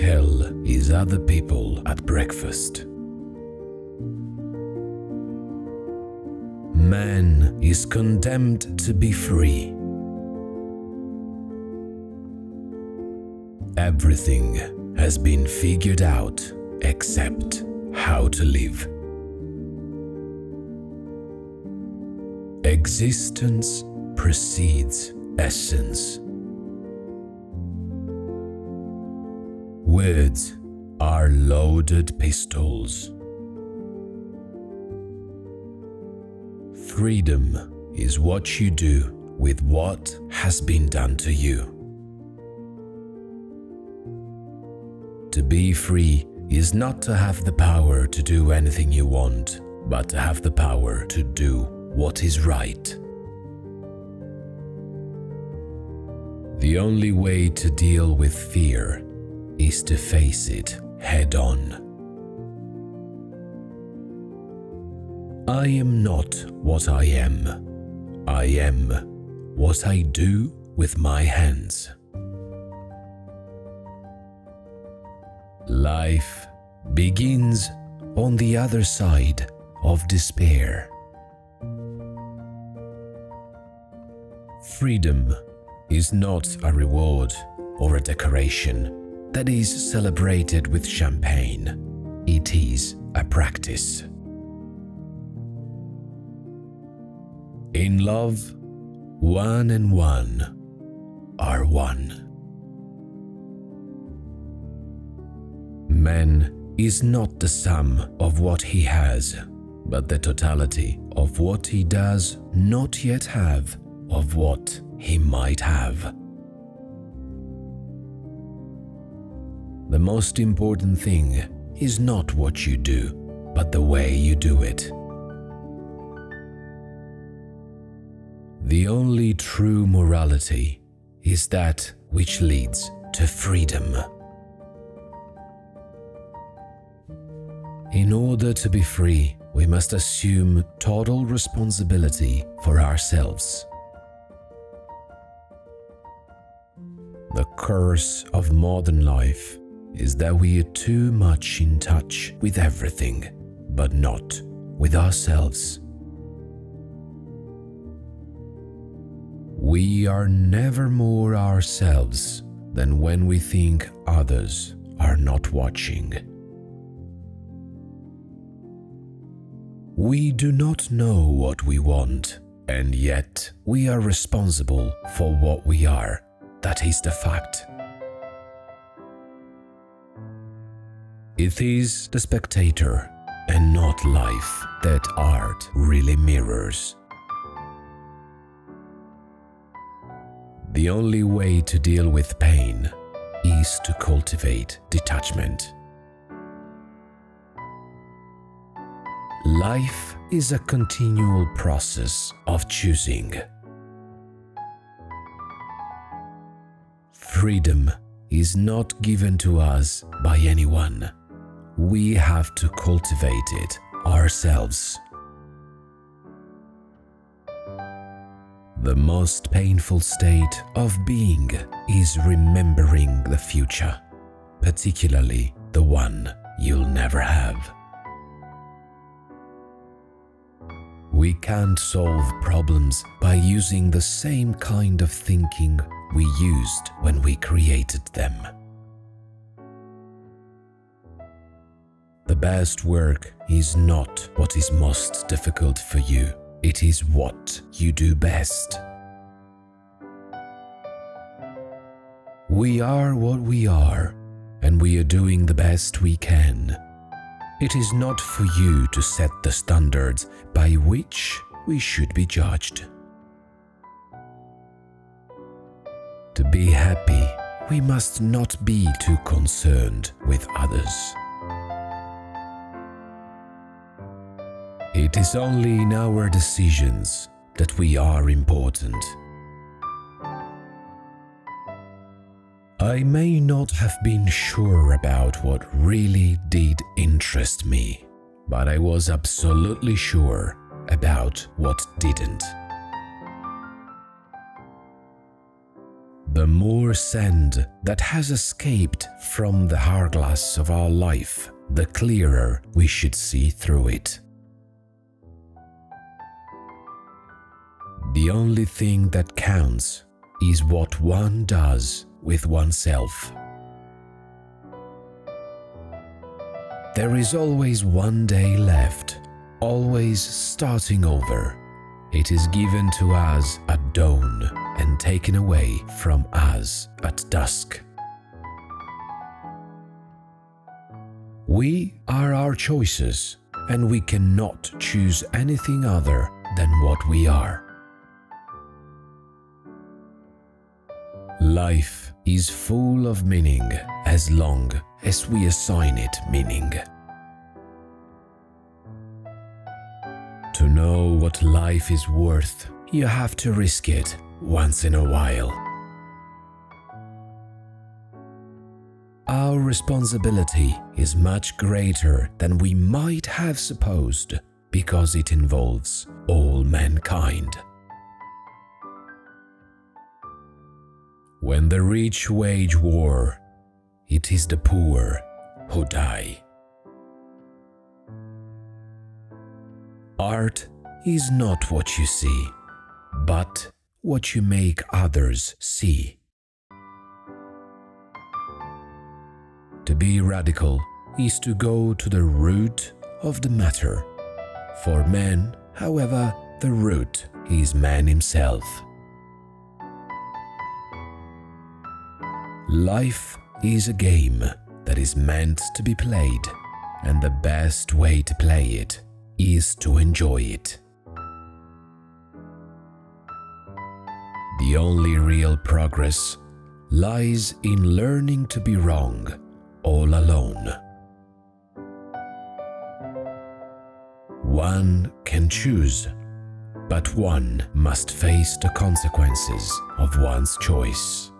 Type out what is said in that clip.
Hell is other people at breakfast. Man is condemned to be free. Everything has been figured out except how to live. Existence precedes essence. Words are loaded pistols. Freedom is what you do with what has been done to you. To be free is not to have the power to do anything you want, but to have the power to do what is right. The only way to deal with fear is to face it head on. I am not what I am. I am what I do with my hands. Life begins on the other side of despair. Freedom is not a reward or a decoration that is celebrated with champagne. It is a practice. In love, one and one are one. Man is not the sum of what he has, but the totality of what he does not yet have, of what he might have. The most important thing is not what you do, but the way you do it. The only true morality is that which leads to freedom. In order to be free, we must assume total responsibility for ourselves. The curse of modern life is that we are too much in touch with everything, but not with ourselves. We are never more ourselves than when we think others are not watching. We do not know what we want, and yet we are responsible for what we are. That is the fact. It is the spectator and not life that art really mirrors. The only way to deal with pain is to cultivate detachment. Life is a continual process of choosing. Freedom is not given to us by anyone. We have to cultivate it ourselves. The most painful state of being is remembering the future, particularly the one you'll never have. We can't solve problems by using the same kind of thinking we used when we created them. The best work is not what is most difficult for you. It is what you do best. We are what we are, and we are doing the best we can. It is not for you to set the standards by which we should be judged. To be happy, we must not be too concerned with others. It is only in our decisions that we are important. I may not have been sure about what really did interest me, but I was absolutely sure about what didn't. the more sand that has escaped from the hourglass of our life, the clearer we should see through it. The only thing that counts is what one does with oneself. There is always one day left, always starting over. It is given to us at dawn and taken away from us at dusk. We are our choices, and we cannot choose anything other than what we are. Life is full of meaning as long as we assign it meaning. To know what life is worth, you have to risk it once in a while. Our responsibility is much greater than we might have supposed because it involves all mankind. When the rich wage war, it is the poor who die. Art is not what you see, but what you make others see. To be radical is to go to the root of the matter. For man, however, the root is man himself. Life is a game that is meant to be played, and the best way to play it is to enjoy it. The only real progress lies in learning to be wrong all alone. One can choose, but one must face the consequences of one's choice.